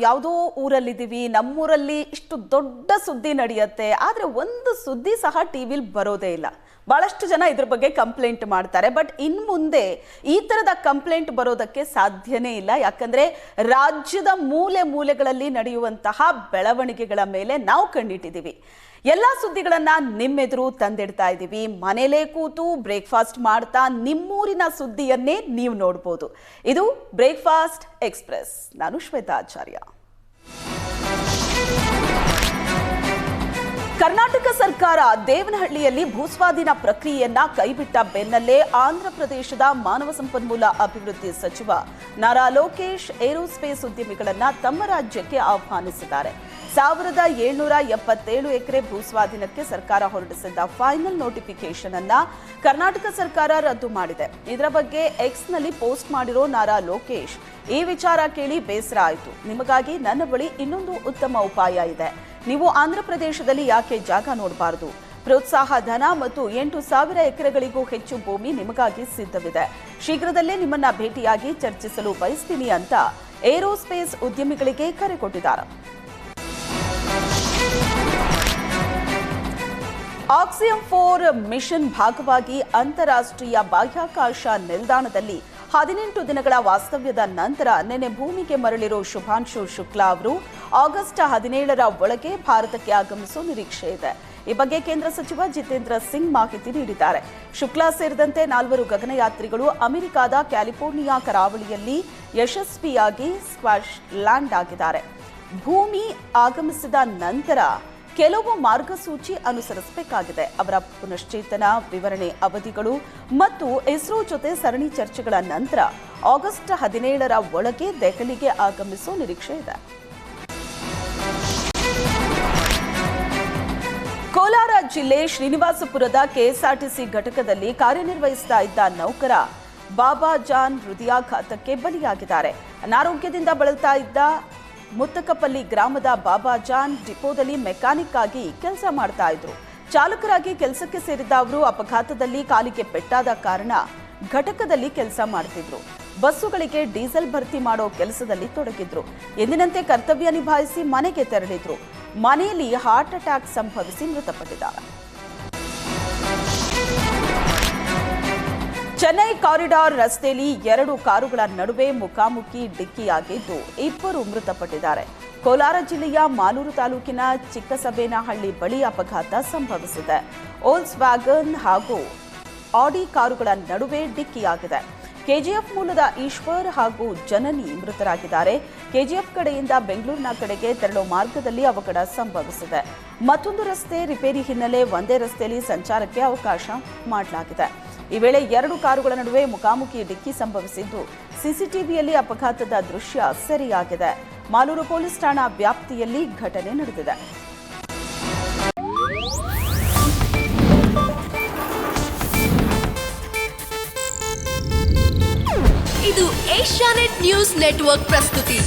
ಯಾವುದೋ ಊರಲ್ಲಿದ್ದೀವಿ, ನಮ್ಮೂರಲ್ಲಿ ಇಷ್ಟು ದೊಡ್ಡ ಸುದ್ದಿ ನಡೆಯುತ್ತೆ, ಆದರೆ ಒಂದು ಸುದ್ದಿ ಸಹ ಟಿವಿಲಿ ಬರೋದೇ ಇಲ್ಲ. ಬಹಳಷ್ಟು ಜನ ಇದ್ರ ಬಗ್ಗೆ ಕಂಪ್ಲೇಂಟ್ ಮಾಡ್ತಾರೆ. ಬಟ್ ಇನ್ನು ಮುಂದೆ ಈ ಥರದ ಕಂಪ್ಲೇಂಟ್ ಬರೋದಕ್ಕೆ ಸಾಧ್ಯನೇ ಇಲ್ಲ. ಯಾಕಂದರೆ ರಾಜ್ಯದ ಮೂಲೆ ಮೂಲೆಗಳಲ್ಲಿ ನಡೆಯುವಂತಹ ಬೆಳವಣಿಗೆಗಳ ಮೇಲೆ ನಾವು ಕಣ್ಣಿಟ್ಟಿದ್ದೀವಿ. ಎಲ್ಲ ಸುದ್ದಿಗಳನ್ನು ನಿಮ್ಮೆದುರು ತಂದಿಡ್ತಾ ಇದ್ದೀವಿ. ಮನೇಲೇ ಕೂತು ಬ್ರೇಕ್ಫಾಸ್ಟ್ ಮಾಡ್ತಾ ನಿಮ್ಮೂರಿನ ಸುದ್ದಿಯನ್ನೇ ನೀವು ನೋಡ್ಬೋದು. ಇದು ಬ್ರೇಕ್ಫಾಸ್ಟ್ ಎಕ್ಸ್ಪ್ರೆಸ್. ನಾನು ಶ್ವೇತಾ ಆಚಾರ್ಯ. ಕರ್ನಾಟಕ ಸರ್ಕಾರ ದೇವನಹಳ್ಳಿಯಲ್ಲಿ ಭೂಸ್ವಾಧೀನ ಪ್ರಕ್ರಿಯೆಯನ್ನ ಕೈಬಿಟ್ಟ ಬೆನ್ನಲ್ಲೇ ಆಂಧ್ರ ಪ್ರದೇಶದ ಮಾನವ ಸಂಪನ್ಮೂಲ ಅಭಿವೃದ್ಧಿ ಸಚಿವ ನಾರಾ ಲೋಕೇಶ್ ಏರೋಸ್ಪೇಸ್ ಉದ್ಯಮಿಗಳನ್ನ ತಮ್ಮ ರಾಜ್ಯಕ್ಕೆ ಆಹ್ವಾನಿಸಿದ್ದಾರೆ. 1777 ಎಕರೆ ಭೂಸ್ವಾಧೀನಕ್ಕೆ ಸರ್ಕಾರ ಹೊರಡಿಸಿದ್ದ ಫೈನಲ್ ನೋಟಿಫಿಕೇಶನ್ ಅನ್ನ ಕರ್ನಾಟಕ ಸರ್ಕಾರ ರದ್ದು ಮಾಡಿದೆ. ಇದರ ಬಗ್ಗೆ ಎಕ್ಸ್ನಲ್ಲಿ ಪೋಸ್ಟ್ ಮಾಡಿರೋ ನಾರಾ ಲೋಕೇಶ್, ಈ ವಿಚಾರ ಕೇಳಿ ಬೇಸರ ಆಯಿತು. ನಿಮಗಾಗಿ ನನ್ನ ಬಳಿ ಇನ್ನೊಂದು ಉತ್ತಮ ಉಪಾಯ ಇದೆ. ನೀವು ಆಂಧ್ರ ಪ್ರದೇಶದಲ್ಲಿ ಯಾಕೆ ಜಾಗ ನೋಡಬಾರದು? ಪ್ರೋತ್ಸಾಹ ಧನ ಮತ್ತು 8,000 ಎಕರೆಗಳಿಗೂ ಹೆಚ್ಚು ಭೂಮಿ ನಿಮಗಾಗಿ ಸಿದ್ಧವಿದೆ. ಶೀಘ್ರದಲ್ಲೇ ನಿಮ್ಮನ್ನ ಭೇಟಿಯಾಗಿ ಚರ್ಚಿಸಲು ಬಯಸ್ತೀನಿ ಅಂತ ಏರೋಸ್ಪೇಸ್ ಉದ್ಯಮಿಗಳಿಗೆ ಕರೆ ಕೊಟ್ಟಿದ್ದಾರೆ. ಆಕ್ಸಿಯಂ 4 ಮಿಷನ್ ಭಾಗವಾಗಿ ಅಂತಾರಾಷ್ಟ್ರೀಯ ಬಾಹ್ಯಾಕಾಶ ನಿಲ್ದಾಣದಲ್ಲಿ 18 ದಿನಗಳ ವಾಸ್ತವ್ಯದ ನಂತರ ನಿನ್ನೆ ಭೂಮಿಗೆ ಮರಳಿರೋ ಶುಭಾಂಶು ಶುಕ್ಲಾ ಅವರು ಆಗಸ್ಟ್ 17ರ ಒಳಗೆ ಭಾರತಕ್ಕೆ ಆಗಮಿಸುವ ನಿರೀಕ್ಷೆ ಇದೆ. ಈ ಬಗ್ಗೆ ಕೇಂದ್ರ ಸಚಿವ ಜಿತೇಂದ್ರ ಸಿಂಗ್ ಮಾಹಿತಿ ನೀಡಿದ್ದಾರೆ. ಶುಕ್ಲಾ ಸೇರಿದಂತೆ 4 ಗಗನಯಾತ್ರಿಗಳು ಅಮೆರಿಕದ ಕ್ಯಾಲಿಫೋರ್ನಿಯಾ ಕರಾವಳಿಯಲ್ಲಿ ಯಶಸ್ವಿಯಾಗಿ ಸ್ಕ್ವಾಶ್ ಲ್ಯಾಂಡ್ ಆಗಿದ್ದಾರೆ. ಭೂಮಿ ಆಗಮಿಸಿದ ನಂತರ ಕೆಲವು ಮಾರ್ಗಸೂಚಿ ಅನುಸರಿಸಬೇಕಾಗಿದೆ. ಅವರ ಪುನಶ್ಚೇತನ ವಿವರಣೆ ಅವಧಿಗಳು ಮತ್ತು ಇಸ್ರೋ ಜೊತೆ ಸರಣಿ ಚರ್ಚೆಗಳ ನಂತರ ಆಗಸ್ಟ್ 17ರ ಒಳಗೆ ದೆಹಲಿಗೆ ಆಗಮಿಸುವ ನಿರೀಕ್ಷೆ ಇದೆ. ಕೋಲಾರ ಜಿಲ್ಲೆ ಶ್ರೀನಿವಾಸಪುರದ ಕೆಎಸ್ಆರ್ಟಿಸಿ ಘಟಕದಲ್ಲಿ ಕಾರ್ಯನಿರ್ವಹಿಸ್ತಾ ಇದ್ದ ನೌಕರ ಬಾಬಾಜಾನ್ ಹೃದಯಾಘಾತಕ್ಕೆ ಬಲಿಯಾಗಿದ್ದಾರೆ. ಅನಾರೋಗ್ಯದಿಂದ ಬಳಲ್ತಾ ಇದ್ದ ಮುತ್ತಕಪಲ್ಲಿ ಗ್ರಾಮದ ಬಾಬಾಜಾನ್ ಡಿಪೋದಲ್ಲಿ ಮೆಕ್ಯಾನಿಕ್ ಆಗಿ ಕೆಲಸ ಮಾಡ್ತಾ ಇದ್ರು. ಚಾಲಕರಾಗಿ ಕೆಲಸಕ್ಕೆ ಸೇರಿದ್ದ ಅವರು ಅಪಘಾತದಲ್ಲಿ ಕಾಲಿಗೆ ಪೆಟ್ಟಾದ ಕಾರಣ ಘಟಕದಲ್ಲಿ ಕೆಲಸ ಮಾಡ್ತಿದ್ರು. ಬಸ್ಸುಗಳಿಗೆ ಡೀಸೆಲ್ ಭರ್ತಿ ಮಾಡೋ ಕೆಲಸದಲ್ಲಿ ತೊಡಗಿದ್ರು. ಎಂದಿನಂತೆ ಕರ್ತವ್ಯ ನಿಭಾಯಿಸಿ ಮನೆಗೆ ತೆರಳಿದ್ರು. ಮನೆಯಲ್ಲಿ ಹಾರ್ಟ್ ಅಟ್ಯಾಕ್ ಸಂಭವಿಸಿ ಮೃತಪಟ್ಟಿದ್ದಾರೆ. ಚೆನ್ನೈ ಕಾರಿಡಾರ್ ರಸ್ತೆಯಲ್ಲಿ 2 ಕಾರುಗಳ ನಡುವೆ ಮುಖಾಮುಖಿ ಡಿಕ್ಕಿಯಾಗಿದ್ದು 2 ಮೃತಪಟ್ಟಿದ್ದಾರೆ. ಕೋಲಾರ ಜಿಲ್ಲೆಯ ಮಾಲೂರು ತಾಲೂಕಿನ ಚಿಕ್ಕಸಬೇನಹಳ್ಳಿ ಬಳಿ ಅಪಘಾತ ಸಂಭವಿಸಿದೆ. ಓಲ್ಸ್ ವ್ಯಾಗನ್ ಹಾಗೂ ಆಡಿ ಕಾರುಗಳ ನಡುವೆ ಡಿಕ್ಕಿಯಾಗಿದೆ. ಕೆಜಿಎಫ್ ಮೂಲದ ಈಶ್ವರ್ ಹಾಗೂ ಜನನಿ ಮೃತರಾಗಿದ್ದಾರೆ. ಕೆಜಿಎಫ್ ಕಡೆಯಿಂದ ಬೆಂಗಳೂರಿನ ಕಡೆಗೆ ತೆರಳೋ ಮಾರ್ಗದಲ್ಲಿ ಅವಘಡ ಸಂಭವಿಸಿದೆ. ಮತ್ತೊಂದು ರಸ್ತೆ ರಿಪೇರಿ ಹಿನ್ನೆಲೆ ಒಂದೇ ರಸ್ತೆಯಲ್ಲಿ ಸಂಚಾರಕ್ಕೆ ಅವಕಾಶ ಮಾಡಲಾಗಿದೆ. ಈ ವೇಳೆ 2 ಕಾರುಗಳ ನಡುವೆ ಮುಖಾಮುಖಿ ಡಿಕ್ಕಿ ಸಂಭವಿಸಿದ್ದು ಸಿಸಿಟಿವಿಯಲ್ಲಿ ಅಪಘಾತದ ದೃಶ್ಯ ಸೆರೆಯಾಗಿದೆ. ಮಾಲೂರು ಪೊಲೀಸ್ ಠಾಣಾ ವ್ಯಾಪ್ತಿಯಲ್ಲಿ ಘಟನೆ ನಡೆದಿದೆ. ಇದು ಏಷ್ಯಾನೆಟ್ ನ್ಯೂಸ್ ನೆಟ್ವರ್ಕ್ ಪ್ರಸ್ತುತಿ.